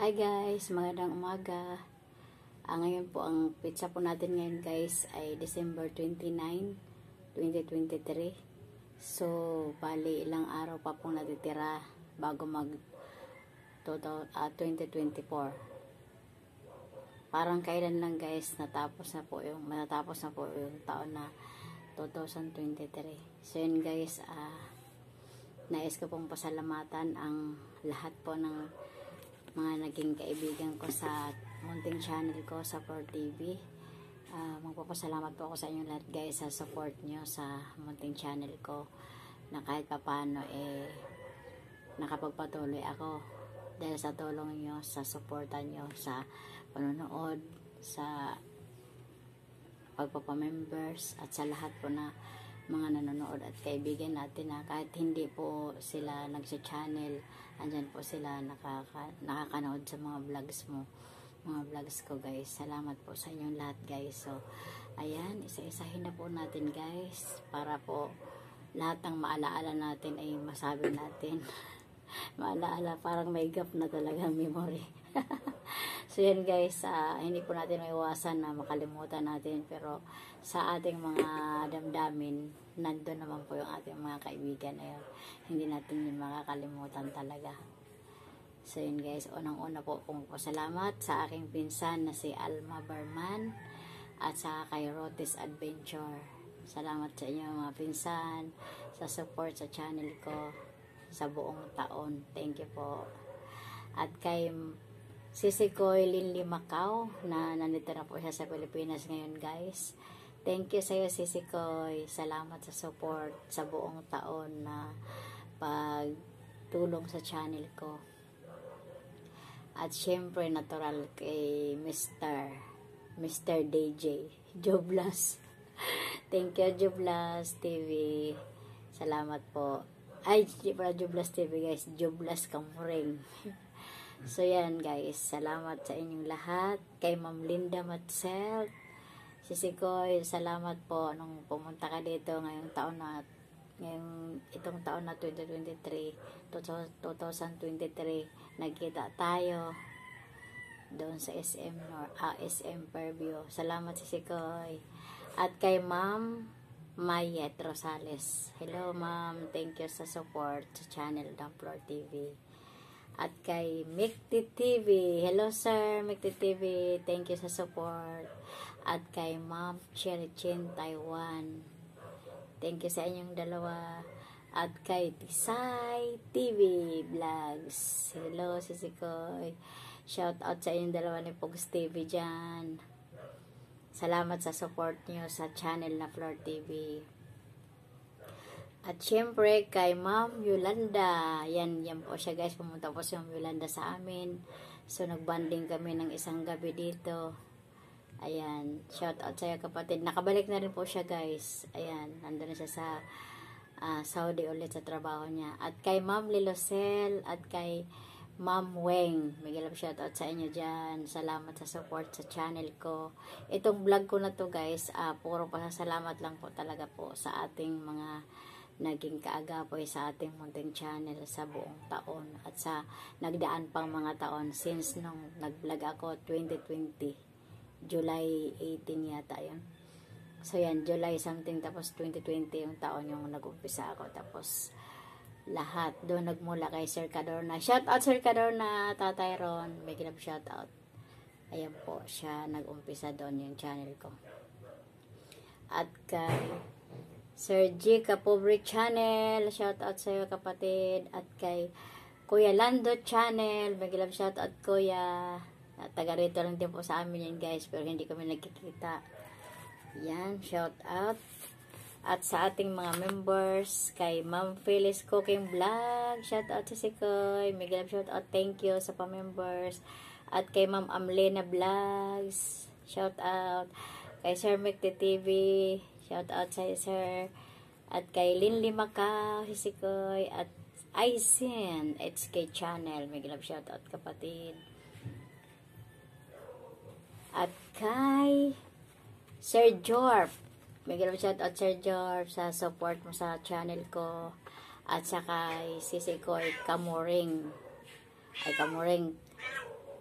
Hi guys, magandang umaga. Ngayon po ang pizza po natin ngayon guys ay December 29, 2023. So, bali ilang araw pa pong natitira bago mag 2024. Parang kailan lang guys matatapos na po yung taon na 2023. So yun guys, nais ko pong pasalamatan ang lahat po ng mga naging kaibigan ko sa munting channel ko sa Flor TV. Magpapasalamat po ako sa inyo lahat guys sa support nyo sa munting channel ko, na kahit papano nakapagpatuloy ako dahil sa tulong nyo, sa suporta nyo, sa panonood, sa pagpapamembers, at sa lahat po na mga nanonood at kaibigan natin na kahit hindi po sila nagsa-channel, andyan po sila nakakanood sa mga vlogs ko guys. Salamat po sa inyong lahat guys. So ayan, isa-isahin na po natin guys para po lahat ng maalaala natin ay masabi natin. Maalaala, parang may gap na talaga memory. So yan guys, hindi po natin maiwasan na makalimutan natin, pero sa ating mga damdamin, nandun naman po yung ating mga kaibigan na yun. Hindi natin yun makakalimutan talaga. So yun guys, unang-una po kong pasalamat sa aking pinsan na si Alma Barman at sa kay Rotis Adventure. Salamat sa inyo mga pinsan sa support sa channel ko sa buong taon. Thank you po. At kay Sisi Koy Linli Macau na nandito na po siya sa Pilipinas ngayon guys. Thank you sa iyo Sisi Koy. Salamat sa support sa buong taon na pagtulong sa channel ko. At syempre natural kay Mr. DJ Joblas. Thank you Joblas TV. Salamat po. Ay, para Joblas TV guys, Joblas Kamuring. So yan guys, salamat sa inyong lahat. Kay Ma'am Linda Matzel, Sisi Koy, salamat po nung pumunta ka dito itong taon na 2023, nagkita tayo doon sa SM Fairview. Salamat Sisi Koy. At kay Ma'am Mayet Rosales, hello ma'am, thank you sa support sa channel ng Flor TV. At kay Mikti TV, hello sir Mikti TV, thank you sa support. At kay Ma'am Cherry Chin Taiwan, thank you sa inyong dalawa. At kay Tisay TV Vlogs, hello Sisi Koy, shout out sa inyong dalawa ni Pogs TV dyan. Salamat sa support nyo sa channel na Flor TV. At syempre kay Ma'am Yolanda, yan po siya guys, pumunta po si Ma'am Yolanda sa amin. So nagbanding kami ng isang gabi dito. Ayan, shout out sa iyo kapatid. Nakabalik na rin po siya guys. Ayan, nandun na siya sa Saudi ulit sa trabaho niya. At kay Ma'am Lilosel at kay Ma'am Weng, may shout out sa inyo dyan. Salamat sa support sa channel ko. Itong vlog ko na to guys, puro pasasalamat lang po talaga po sa ating mga naging kaagapoy sa ating munting channel sa buong taon at sa nagdaan pang mga taon since nung nag-vlog ako 2020, July 18 yata yun. So yan, July something, tapos 2020 yung taon yung nag-umpisa ako, tapos lahat doon nagmula kay Sir Cadorna. Shout out Sir Cadorna, Tatay Ron, may shout out. Ayan po, siya nag-umpisa doon yung channel ko. At kay Sir G Kapobre Channel, shout out sa iyo kapatid. At kay Kuya Lando Channel, may shout out Kuya. Taga rito lang din po sa amin yan guys, pero hindi kami nagkikita. Yan, shout out. At sa ating mga members, kay Ma'am Phyllis Cooking Vlog, shout out sa Sikoy, may shout out, thank you sa pa-members. At kay Ma'am Amlena Vlogs, shout out. Kay Sir Mikti TV, shout out sa sir. At kay Linli Macau, Sikoy, at Aisin HK Channel, may shout out kapatid. At kay Sir Jorp, may shout out Sir Jorp sa support mo sa channel ko. At saka kay Sisi Koy Kamuring.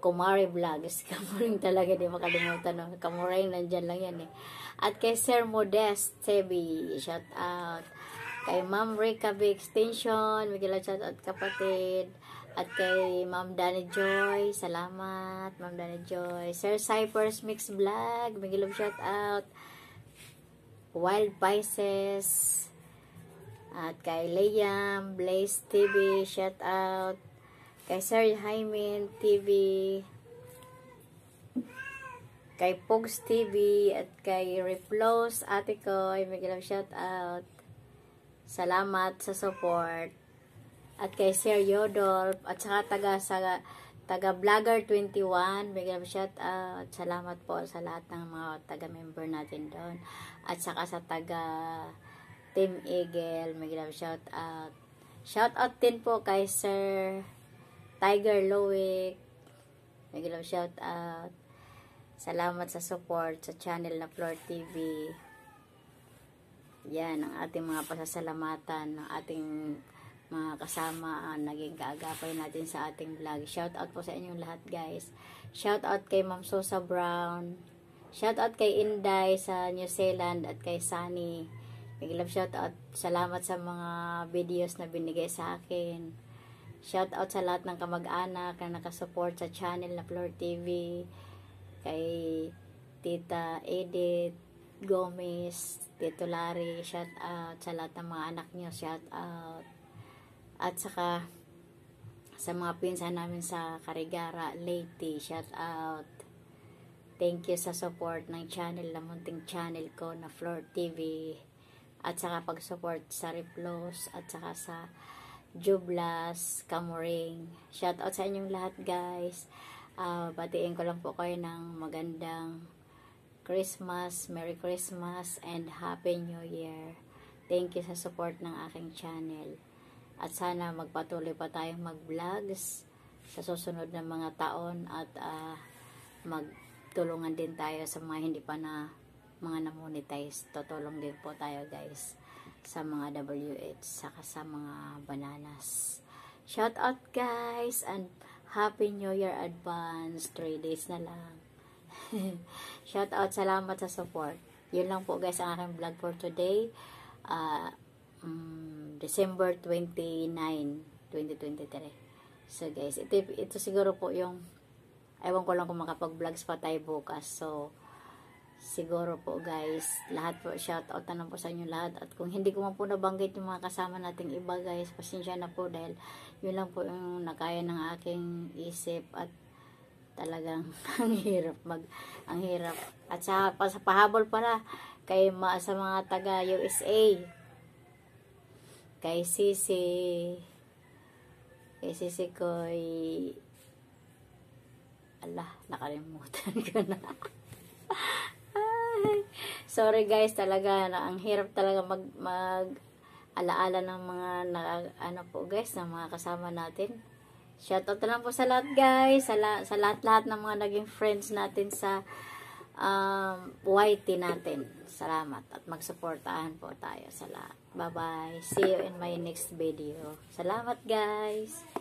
Kumari Vlogs. Kamuring talaga, di makalimutan. No? Kamuring, nandyan lang yan eh. At kay Sir Modest Sebi, shout out. Kay Ma'am Rika B. Extension, Miguel shout out kapatid. At kay Ma'am Dani Joy, salamat Ma'am Dani Joy. Sir Cypher's Mix Vlog, Miguel shout out. Wild Pisces. At kay Liam Blaze TV, shout out. Kay Sir Jaime TV. Kay Pogs TV at kay Replos, ate ko, ay may shout out. Salamat sa support. At kay Sir Yodolf at saka taga Vlogger 21, may shout out. Salamat po sa lahat ng mga taga-member natin doon. At saka sa taga Team Eagle, may shout out. Shout out din po kay Sir Tiger Loic, may shout out. Salamat sa support sa channel na Floor TV. Yan ang ating mga pasasalamatan ng ating mga kasama naging kaagapay natin sa ating vlog. Shout out po sa inyong lahat guys. Shout out kay Ma'am Sosa Brown. Shout out kay Inday sa New Zealand at kay Sunny. Big love shout out. Salamat sa mga videos na binigay sa akin. Shout out sa lahat ng kamag-anak na nakasupport sa channel na Floor TV. Kay Tita Edith Gomez, Tito Larry, shout out sa lahat ng mga anak niyo, shout out. At saka sa mga pinsan namin sa Carigara, Leyte, shout out. Thank you sa support ng channel, na munting channel ko na Floor TV. At saka pag-support sa Replos at saka sa Jublas, Kamuring. Shout out sa inyong lahat guys. Batiin ko lang po kayo ng magandang Christmas, Merry Christmas, and Happy New Year. Thank you sa support ng aking channel. At sana magpatuloy pa tayong mag-vlogs sa susunod na mga taon at magtulungan din tayo sa mga hindi pa na mga na-monetize. Tutulong din po tayo guys sa mga WH saka sa mga bananas. Shout out guys and Happy New Year advance. 3 days na lang. Shout out, salamat sa support. Yun lang po guys ang aking vlog for today. December 29, 2023. So guys, ito siguro po yung ewan ko lang kung makapag-vlogs pa tayo bukas. So siguro po guys, lahat po shout out na po sa inyo lahat. At kung hindi ko man po nabanggit yung mga kasama nating iba guys, pasensya na po dahil yun lang po yung nakaya ng aking isip at talagang ang hirap at sa pahabol pala kay sa mga taga USA, kay Sisi ko'y nakalimutan ko na. Sorry guys, talaga ang hirap talaga mag alaala ng mga po guys, ng mga kasama natin. Shoutout na lang po sa lahat guys, sa lahat-lahat ng mga naging friends natin sa YT natin. Salamat at magsuportahan po tayo sa lahat. Bye bye. See you in my next video. Salamat guys.